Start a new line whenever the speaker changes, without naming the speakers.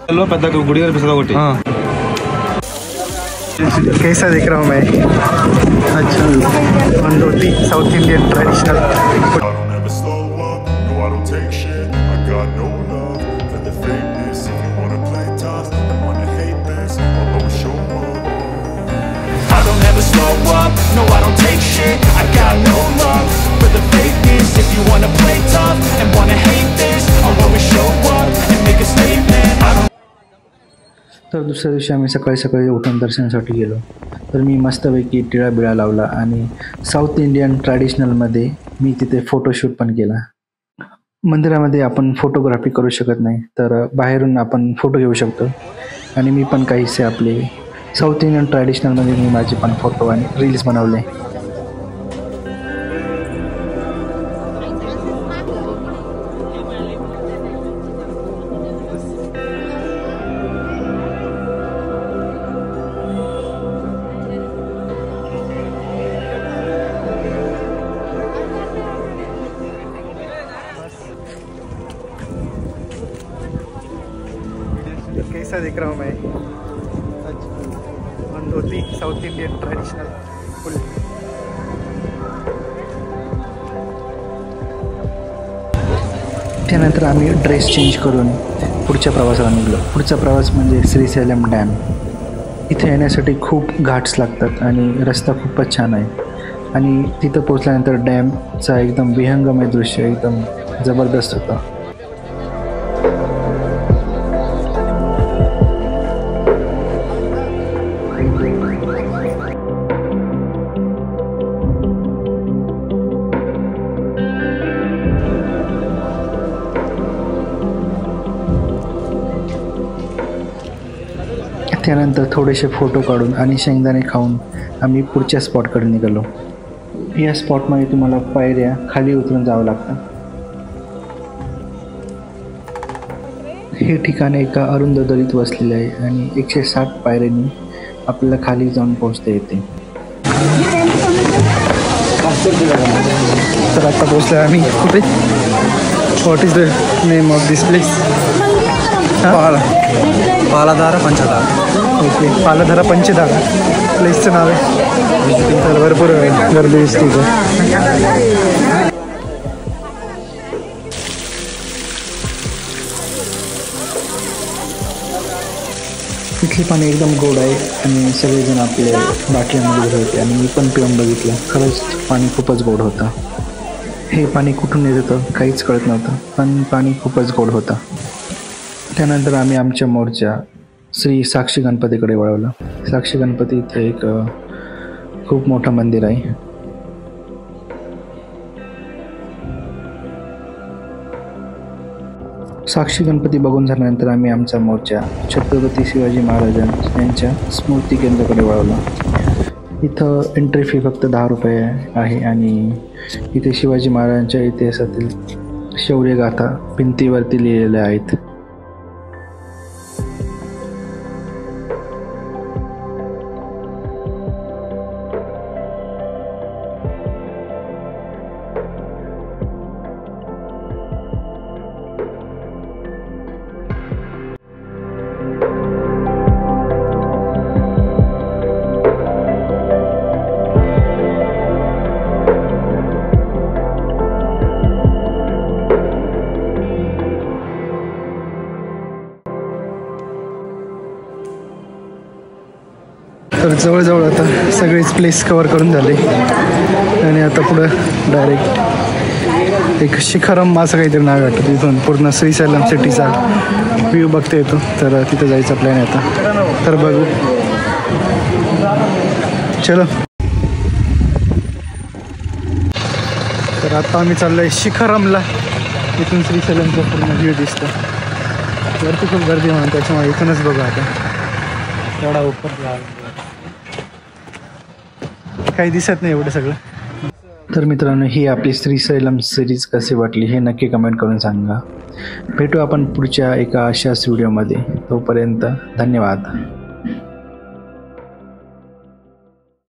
चलो पता को गुड़िया पे सदा गोटी। हाँ
कैसा दिख रहा हूँ मैं? अच्छा, रोटी south Indian traditional.
No, I don't take shit. I got no love for the fakeness. If you wanna play tough and wanna hate this, I'll always show up and make a statement. I don't.
तर दुसऱ्या दिवशी आम्ही सकाळी सकाळी उठून दर्शनासाठी गेलो. तर मी मस्तपैकी टिळा बिळा लावला आणि साऊथ इंडियन ट्रॅडिशनलमध्ये मी तिथे फोटोशूट पण केला. मंदिरामध्ये आपण फोटोग्राफी करू शकत नाही, तर बाहेरून आपण फोटो घेऊ शकतो. आणि मी पण काहीसे आपले साऊथ इंडियन ट्रॅडिशनलमध्ये मी माझे पण फोटो आणि रील्स बनवले. कैसा दिख रहा हूँ मैं? धोती साउथ इंडियन ट्रेडिशनल फुल. त्यानंतर आम्ही ड्रेस चेंज करून पुढच्या प्रवासाला निघलो. पुढचा प्रवास म्हणजे श्रीशैलम डॅम. इथे येण्यासाठी खूप घाट्स लागतात आणि रस्ता खूपच छान आहे. आणि तिथं पोचल्यानंतर डॅमचा एकदम विहंगमय दृश्य एकदम जबरदस्त होता. त्यानंतर थोडेसे फोटो काढून आणि शेंगदाणे खाऊन आम्ही पुढच्या स्पॉटकडे निघालो. या स्पॉटमध्ये तुम्हाला पायऱ्या खाली उतरून जावं लागतं. हे ठिकाण एका अरुंद दरीत वसलेले आहे आणि 160 पायऱ्यांनी आपल्याला खाली जाऊन पोहोचता येते. तर आता पोहोचलो आम्ही कुठे? What is the name of this place? Paladhara Panchdhara. Okay, Paladhara Panchdhara प्लेसचं नाव आहे. तर भरपूर गर्दी दिसते इथं. इथले पाणी एकदम गोड आहे आणि सगळेजण आपले बाटल्यांमध्ये भरत होते आणि मी पण पिऊन बघितलं. खरंच पाणी खूपच गोड होतं. हे पाणी कुठून येत होतं काहीच कळत नव्हतं, पण पाणी खूपच गोड होतं. त्यानंतर आम्ही आमच्या मोरच्या श्री साक्षी गणपतीकडे वळवलं. साक्षी गणपती इथे एक खूप मोठं मंदिर आहे. साक्षी गणपती बघून झाल्यानंतर आम्ही आमचा मोर्चा छत्रपती शिवाजी महाराज यांच्या स्मृती केंद्राकडे वळवला. इथं एंट्री फी फक्त 10 रुपये आहे आणि इथे शिवाजी महाराजांच्या इतिहासातील शौर्यगाथा भिंतीवरती लिहिलेल्या आहेत. तर जवळजवळ आता सगळेच प्लेस कवर करून झाले आणि आता पुढं डायरेक्ट एक शिखरम असं काहीतरी नाव वाटतं. तिथून पूर्ण श्रीशैलम सिटीचा व्ह्यू बघता येतो. तर तिथं जायचा प्लॅन आहे आता. तर बघू, चलो. तर आता आम्ही चाललो आहे शिखरमला. इथून श्रीशैलमचा पूर्ण व्ह्यू दिसतो. वरती खूप गर्दी म्हणून त्याच्यामुळे इथूनच बघू आता. एवढा उपर काही दिसत नाही एवढं सगळं. तर मित्रांनो, ही आपली श्रीशैलम सिरीज कशी वाटली हे नक्की कमेंट करून सांगा. भेटू आपण पुढच्या एका अशाच व्हिडिओमध्ये. तोपर्यंत धन्यवाद.